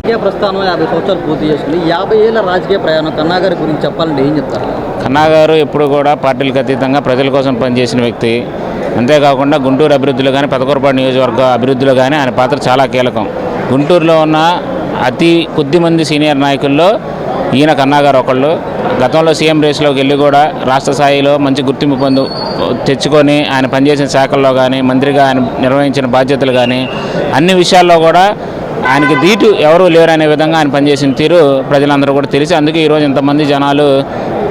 రాజకీయ ప్రస్థానం 50 సంవత్సరాలు పూర్తి చేసుకుని 50 ఏళ్ల రాజకీయ ప్రయాణం కన్నా గారి గురించి చెప్పాలంటే ఏం చెప్తారు? కన్నా గారు ఎప్పుడు కూడా పార్టీలకు అతీతంగా ప్రజల కోసం పనిచేసిన వ్యక్తి. అంతేకాకుండా గుంటూరు అభివృద్ధిలో కానీ పెదకూరపాడు నియోజకవర్గ అభివృద్ధిలో కానీ ఆయన పాత్ర చాలా కీలకం. గుంటూరులో ఉన్న అతి కొద్ది మంది సీనియర్ నాయకుల్లో ఈయన కన్నా గారు ఒకళ్ళు. గతంలో సీఎం రేసులోకి వెళ్ళి కూడా రాష్ట్ర స్థాయిలో మంచి గుర్తింపు తెచ్చుకొని ఆయన పనిచేసిన శాఖల్లో కానీ మంత్రిగా ఆయన నిర్వహించిన బాధ్యతలు కానీ అన్ని విషయాల్లో కూడా ఆయనకి దీటు ఎవరూ లేరనే విధంగా ఆయన పనిచేసిన తీరు ప్రజలందరూ కూడా తెలిసి అందుకే ఈరోజు ఇంతమంది జనాలు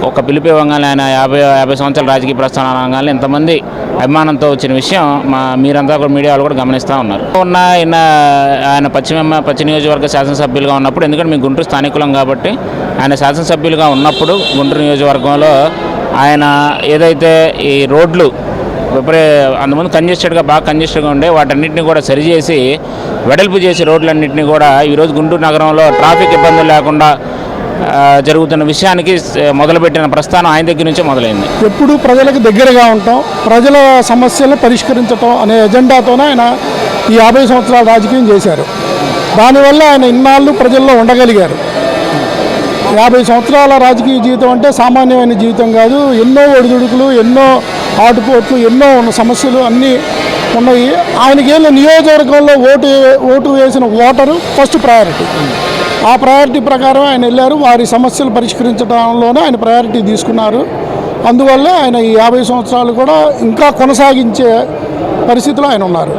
ఒక పిలుపు ఇవ్వగానే ఆయన 50 సంవత్సరాల రాజకీయ ప్రస్థానం అనగానే ఇంతమంది అభిమానంతో వచ్చిన విషయం మీరంతా కూడా మీడియా వాళ్ళు కూడా గమనిస్తూ ఉన్నారు. ఆయన పశ్చిమ నియోజకవర్గ శాసనసభ్యులుగా ఉన్నప్పుడు, ఎందుకంటే మేము గుంటూరు స్థానికులం కాబట్టి ఆయన శాసనసభ్యులుగా ఉన్నప్పుడు గుంటూరు నియోజకవర్గంలో ఆయన ఏదైతే ఈ రోడ్లు అంతకుముందు బాగా కంజెస్టెడ్గా ఉండే వాటన్నింటినీ కూడా సరిచేసి వెడల్పు చేసి రోడ్లన్నింటినీ కూడా ఈరోజు గుంటూరు నగరంలో ట్రాఫిక్ ఇబ్బందులు లేకుండా జరుగుతున్న విషయానికి మొదలుపెట్టిన ప్రస్థానం ఆయన దగ్గర నుంచే మొదలైంది. ఎప్పుడు ప్రజలకు దగ్గరగా ఉంటాం, ప్రజల సమస్యలు పరిష్కరించడం అనే ఎజెండాతోనే ఆయన ఈ 50 సంవత్సరాల రాజకీయం చేశారు. దానివల్ల ఆయన ఇన్నాళ్ళు ప్రజల్లో ఉండగలిగారు. 50 సంవత్సరాల రాజకీయ జీవితం అంటే సామాన్యమైన జీవితం కాదు. ఎన్నో ఒడిదుడుకులు, ఎన్నో ఆటుపోట్లు, ఎన్నో సమస్యలు అన్నీ ఉన్నాయి. ఆయనకేళ్ళ నియోజకవర్గంలో ఓటు వేసిన ఓటరు ఫస్ట్ ప్రయారిటీ. ఆ ప్రయారిటీ ప్రకారం ఆయన వెళ్ళారు. వారి సమస్యలు పరిష్కరించడంలోనే ఆయన ప్రయారిటీ తీసుకున్నారు. అందువల్ల ఆయన ఈ 50 సంవత్సరాలు కూడా ఇంకా కొనసాగించే పరిస్థితిలో ఆయన ఉన్నారు.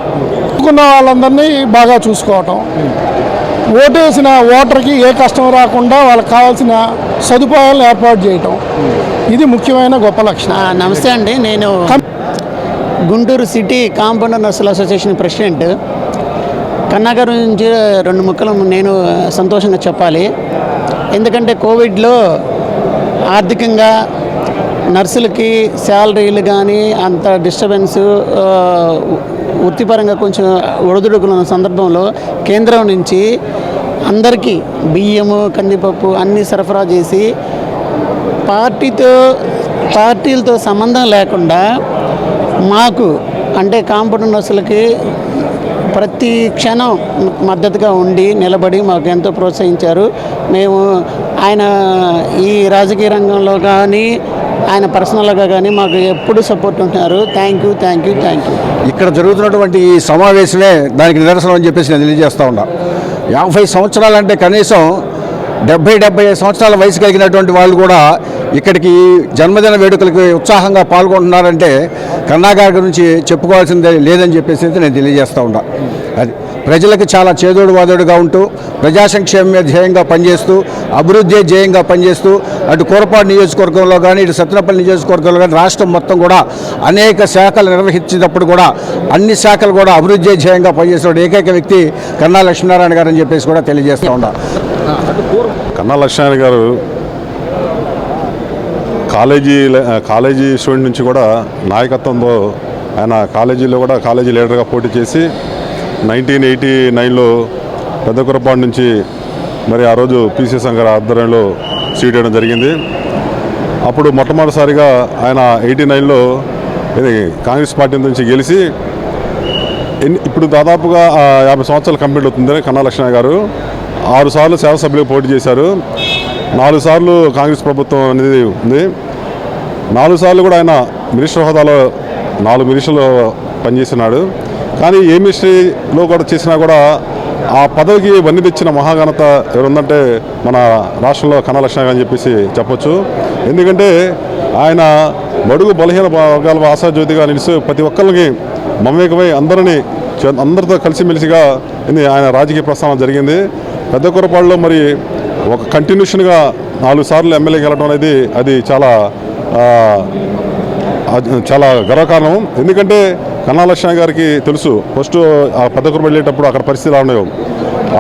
అనుకున్న వాళ్ళందరినీ బాగా చూసుకోవటం, ఓటేసిన ఓటర్కి ఏ కష్టం రాకుండా వాళ్ళకి కావాల్సిన సదుపాయాలను ఏర్పాటు చేయటం, ఇది ముఖ్యమైన గొప్ప లక్షణం. నమస్తే అండి, నేను గుంటూరు సిటీ కాంపౌండర్ నర్సుల అసోసియేషన్ ప్రెసిడెంట్. కన్నా గారి నుంచి 2 ముక్కలు నేను సంతోషంగా చెప్పాలి. ఎందుకంటే కోవిడ్లో ఆర్థికంగా నర్సులకి శాలరీలు కానీ అంత డిస్టర్బెన్స్, వృత్తిపరంగా కొంచెం ఒడిదుడుకున్న సందర్భంలో కేంద్రం నుంచి అందరికీ బియ్యము, కందిపప్పు అన్నీ సరఫరా చేసి పార్టీలతో సంబంధం లేకుండా మాకు అంటే కాంపౌండర్ నర్సులకి ప్రతి క్షణం మద్దతుగా ఉండి నిలబడి మాకు ఎంతో ప్రోత్సహించారు. మేము ఆయన ఈ రాజకీయ రంగంలో కానీ ఆయన పర్సనల్గా కానీ మాకు ఎప్పుడు సపోర్ట్ ఉంటున్నారు. Thank you. ఇక్కడ జరుగుతున్నటువంటి ఈ సమావేశమే దానికి నిదర్శనం అని చెప్పేసి నేను తెలియజేస్తూ ఉన్నా. 50 సంవత్సరాలంటే కనీసం 70-75 సంవత్సరాల వయసు కలిగినటువంటి వాళ్ళు కూడా ఇక్కడికి జన్మదిన వేడుకలకి ఉత్సాహంగా పాల్గొంటున్నారంటే కన్నా గారి గురించి చెప్పుకోవాల్సిందే లేదని చెప్పేసి నేను తెలియజేస్తూ ఉన్నా. అది ప్రజలకు చాలా చేదోడు వాదోడుగా ఉంటూ ప్రజా సంక్షేమమే ధ్యేయంగా పనిచేస్తూ అభివృద్ధి ధ్యేయంగా పనిచేస్తూ అటు కూరపాడు నియోజకవర్గంలో కానీ ఇటు సత్తెనపల్లి నియోజకవర్గంలో కానీ రాష్ట్రం మొత్తం కూడా అనేక శాఖలు నిర్వహించేటప్పుడు కూడా అన్ని శాఖలు కూడా అభివృద్ధి ధ్యేయంగా పనిచేసిన ఏకైక వ్యక్తి కన్నా లక్ష్మీనారాయణ గారు అని చెప్పేసి కూడా తెలియజేస్తూ ఉన్నా. కన్నా లక్ష్మీనారాయణ గారు కాలేజీ స్టూడెంట్ నుంచి కూడా నాయకత్వంతో ఆయన కాలేజీలో కూడా కాలేజీ లీడర్గా పోటీ చేసి 1989లో పెద్దకూరపాడు నుంచి మరి ఆ రోజు పిసి సంగారు ఆధ్వర్యంలో సీట్ వేయడం జరిగింది. అప్పుడు మొట్టమొదటిసారిగా ఆయన 89లో కాంగ్రెస్ పార్టీ నుంచి గెలిచి ఇప్పుడు దాదాపుగా 50 సంవత్సరాలు కంప్లీట్ అవుతుంది. కన్నా లక్ష్మణ గారు 6 సార్లు శాసనసభ్యులకు పోటీ చేశారు. 4 సార్లు కాంగ్రెస్ ప్రభుత్వం అనేది ఉంది. 4 సార్లు కూడా ఆయన మినిస్టర్ హోదాలో 4 మినిస్టర్లు పనిచేస్తున్నాడు. కానీ ఏ మినిస్ట్రీలో కూడా చేసినా కూడా ఆ పదవికి వన్నీ తెచ్చిన మహాఘనత ఎవరుందంటే మన రాష్ట్రంలో కన్నా లక్ష్మణ అని చెప్పేసి చెప్పొచ్చు. ఎందుకంటే ఆయన బడుగు బలహీన వర్గాల ఆశాజ్యోతిగా నిలిచి ప్రతి ఒక్కరికి మమేకమై అందరితో కలిసిమెలిసిగా ఆయన రాజకీయ ప్రస్థానం జరిగింది. పెద్దకూరపాడులో మరి ఒక కంటిన్యూషన్గా 4 సార్లు ఎమ్మెల్యే గెలవడం అనేది అది చాలా గర్వకారణం. ఎందుకంటే కన్నా లక్ష్మణ గారికి తెలుసు ఫస్ట్ ఆ పెద్దకూరపాడు వెళ్ళేటప్పుడు అక్కడ పరిస్థితులు ఉన్నాయో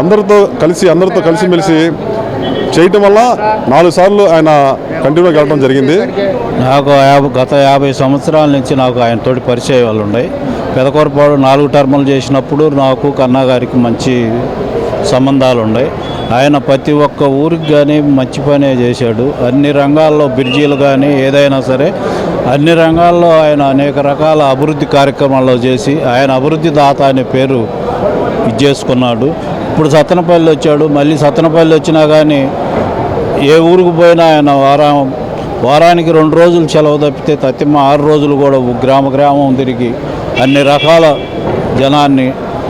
అందరితో కలిసిమెలిసి చేయటం వల్ల 4 సార్లు ఆయన కంటిన్యూగా గెలవడం జరిగింది. నాకు గత 50 సంవత్సరాల నుంచి నాకు ఆయన తోటి పరిచయాలు ఉన్నాయి. పెదకూరపాడు 4 టర్ములు చేసినప్పుడు నాకు కన్నా గారికి మంచి సంబంధాలు ఉన్నాయి. ఆయన ప్రతి ఒక్క ఊరికి కానీ మంచి పనే చేశాడు. అన్ని రంగాల్లో బ్రిడ్జీలు కానీ ఏదైనా సరే అన్ని రంగాల్లో ఆయన అనేక రకాల అభివృద్ధి కార్యక్రమాల్లో చేసి ఆయన అభివృద్ధి దాత అనే పేరు చేసుకున్నాడు. ఇప్పుడు సత్తెనపల్లి వచ్చాడు. మళ్ళీ సత్తెనపల్లి వచ్చినా కానీ ఏ ఊరికి పోయినా ఆయన వారానికి 2 రోజులు సెలవు తప్పితే తత్తిమ్మ 6 రోజులు కూడా గ్రామం తిరిగి అన్ని రకాల జనాన్ని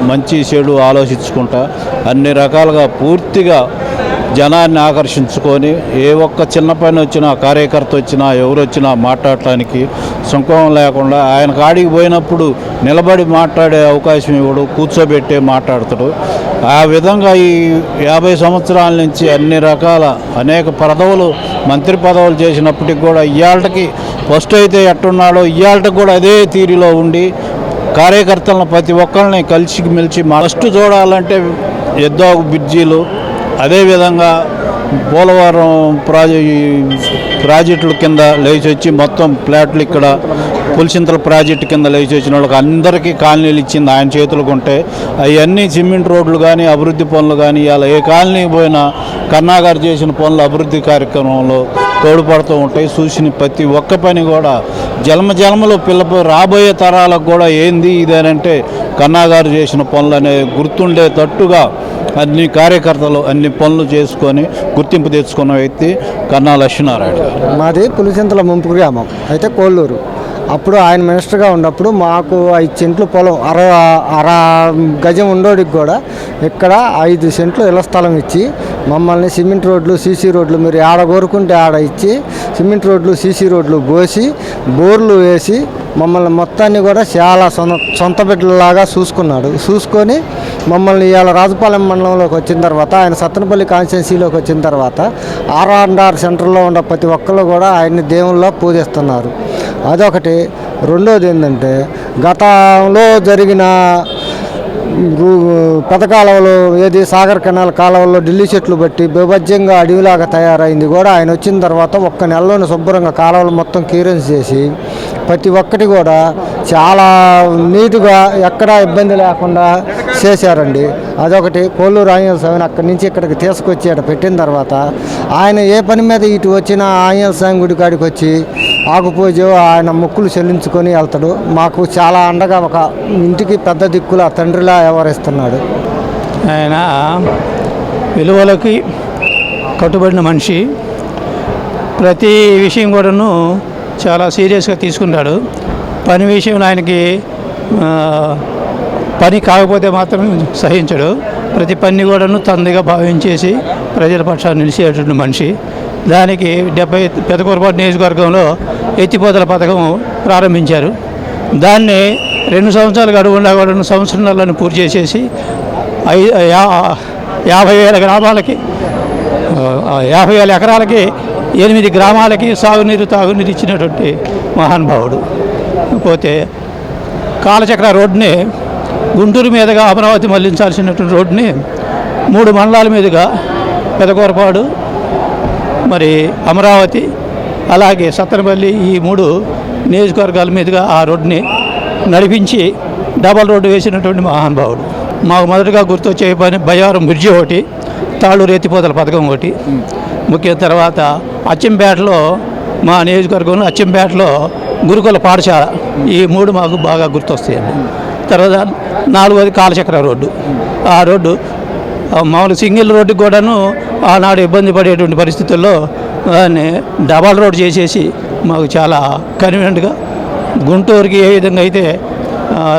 మంచి చెడు ఆలోచించుకుంటా అన్ని రకాలుగా పూర్తిగా జనాన్ని ఆకర్షించుకొని ఏ ఒక్క చిన్న పని వచ్చినా కార్యకర్త వచ్చినా ఎవరు వచ్చినా మాట్లాడటానికి సుంకం లేకుండా ఆయన కాడికి పోయినప్పుడు నిలబడి మాట్లాడే అవకాశం ఇవ్వడు, కూర్చోబెట్టే మాట్లాడతాడు. ఆ విధంగా ఈ 50 సంవత్సరాల నుంచి అన్ని రకాల అనేక పదవులు మంత్రి పదవులు చేసినప్పటికి కూడా ఇవాళకి ఫస్ట్ అయితే ఎట్టున్నాడో ఇవాళకి కూడా అదే తీరులో ఉండి కార్యకర్తలను ప్రతి ఒక్కరిని కలిసి మెలిసి ఫస్ట్ చూడాలంటే ఎద్దాగు బ్రిడ్జీలు, అదేవిధంగా పోలవరం ప్రాజెక్టుల కింద లేచి వచ్చి మొత్తం ఫ్లాట్లు ఇక్కడ పులిచింతల ప్రాజెక్టు కింద లేచి వచ్చిన వాళ్ళకి అందరికీ కాలనీలు ఇచ్చింది ఆయన చేతులకు ఉంటే అవన్నీ సిమెంట్ రోడ్లు కానీ అభివృద్ధి పనులు కానీ ఇలా ఏ కాలనీ పోయినా కన్నాగారు చేసిన పనులు అభివృద్ధి కార్యక్రమంలో తోడ్పడుతూ ఉంటాయి. చూసిన ప్రతి ఒక్క పని కూడా జన్మలో రాబోయే తరాలకు కూడా ఏంది ఇదేనంటే కన్నాగారు చేసిన పనులు అనే గుర్తుండేటట్టుగా అన్ని కార్యకర్తలు అన్ని పనులు చేసుకొని గుర్తింపు తెచ్చుకున్న వ్యక్తి కన్నా లక్ష్మీనారాయణ. మాది పులిచింతల ముంపు గ్రామం అయితే కోళ్ళూరు. అప్పుడు ఆయన మినిస్టర్గా ఉన్నప్పుడు మాకు 5 సెంట్లు పొలం అర గజం ఉండోడికి కూడా ఇక్కడ 5 సెంట్లు ఇళ్ల స్థలం ఇచ్చి మమ్మల్ని సిమెంట్ రోడ్లు సీసీ రోడ్లు మీరు ఆడ కోరుకుంటే ఆడ ఇచ్చి సిమెంట్ రోడ్లు సీసీ రోడ్లు పోసి బోర్లు వేసి మమ్మల్ని మొత్తాన్ని కూడా చాలా సొంత బిడ్డలాగా చూసుకొని మమ్మల్ని ఇవాళ రాజపాలెం మండలంలోకి వచ్చిన తర్వాత ఆయన సత్తెనపల్లి కాన్స్టిట్యున్సీలోకి వచ్చిన తర్వాత R&R సెంటర్లో ఉన్న ప్రతి ఒక్కరు కూడా ఆయన్ని దేవుళ్ళ పూజిస్తున్నారు. అదొకటి. రెండోది ఏంటంటే గతంలో జరిగిన పెద్ద కాలువలు ఏది సాగర్ కెనాల్ కాలువల్లో ఢిల్లీ చెట్లు బట్టి బేభత్సంగా అడవిలాగా తయారైంది కూడా ఆయన వచ్చిన తర్వాత ఒక్క నెలలోనే శుభ్రంగా కాలువలు మొత్తం క్లియరెన్స్ చేసి ప్రతి ఒక్కటి కూడా చాలా నీట్గా ఎక్కడా ఇబ్బంది లేకుండా చేశారండి. అదొకటి. కోళ్ళూరు ఆంజనేయ స్వామిని అక్కడి నుంచి ఇక్కడికి తీసుకొచ్చి అక్కడ పెట్టిన తర్వాత ఆయన ఏ పని మీద ఇటు వచ్చినా ఆంజనేయ స్వామి గుడి కాడికి వచ్చి ఆకుపూజ ఆయన మొక్కులు చెల్లించుకొని వెళ్తాడు. మాకు చాలా అండగా ఒక ఇంటికి పెద్ద దిక్కులా తండ్రిలా వ్యవహరిస్తున్నాడు. ఆయన విలువలకి కట్టుబడిన మనిషి. ప్రతి విషయం కూడాను చాలా సీరియస్గా తీసుకుంటాడు. పని విషయంలో ఆయనకి పని కాకపోతే మాత్రం సహించడు. ప్రతి పని కూడాను తందిగా భావించేసి ప్రజల పక్షాన్ని నిలిచేటువంటి మనిషి. దానికి 70 పెదకూరపాటు నియోజకవర్గంలో ఎత్తిపోతల పథకం ప్రారంభించారు. దాన్ని 2 సంవత్సరాలు గడువుండా కూడా సంవత్సరాలను పూర్తి చేసేసి 50,000 గ్రామాలకి 50,000 ఎకరాలకి 8 గ్రామాలకి సాగునీరు తాగునీరు ఇచ్చినటువంటి మహానుభావుడు. పోతే కాలచక్ర రోడ్ని గుంటూరు మీదుగా అమరావతి మళ్లించాల్సినటువంటి రోడ్ని 3 మండలాల మీదుగా పెదకూరపాడు, మరి అమరావతి, అలాగే సత్తెనపల్లి ఈ 3 నియోజకవర్గాల మీదుగా ఆ రోడ్ని నడిపించి డబల్ రోడ్డు వేసినటువంటి మహానుభావుడు. మాకు మొదటగా గుర్తొచ్చే పని బయ్యారం బ్రిడ్జి ఒకటి, తాళూరు ఎత్తిపోతల పథకం ఒకటి ముఖ్య. తర్వాత అచ్చంపేటలో మా నియోజకవర్గంలో అచ్చంపేటలో గురుకుల పాఠశాల, ఈ 3 మాకు బాగా గుర్తొస్తాయండి. తర్వాత 4వది కాలచక్ర రోడ్డు. ఆ రోడ్డు మామూలు సింగిల్ రోడ్డుకి కూడాను ఆనాడు ఇబ్బంది పడేటువంటి పరిస్థితుల్లో దాన్ని డబల్ రోడ్ చేసేసి మాకు చాలా కన్వీనియంట్గా గుంటూరుకి ఏ విధంగా అయితే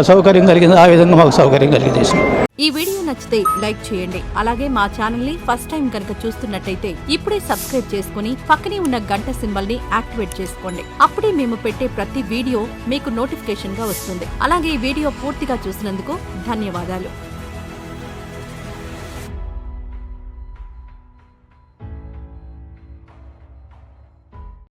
సౌకర్యం కలిగిందో ఆ విధంగా మాకు సౌకర్యం కలిగజేసింది. ఈ వీడియో నచ్చితే లైక్ చేయండి. అలాగే మా ఛానల్ ని ఫస్ట్ టైం కనుక చూస్తున్నట్టయితే ఇప్పుడే సబ్స్క్రైబ్ చేసుకుని పక్కనే ఉన్న గంట సింబల్ ని యాక్టివేట్ చేసుకోండి. అప్పుడే మేము పెట్టే ప్రతి వీడియో మీకు నోటిఫికేషన్ గా వస్తుంది. అలాగే ఈ వీడియో పూర్తిగా చూసినందుకు ధన్యవాదాలు.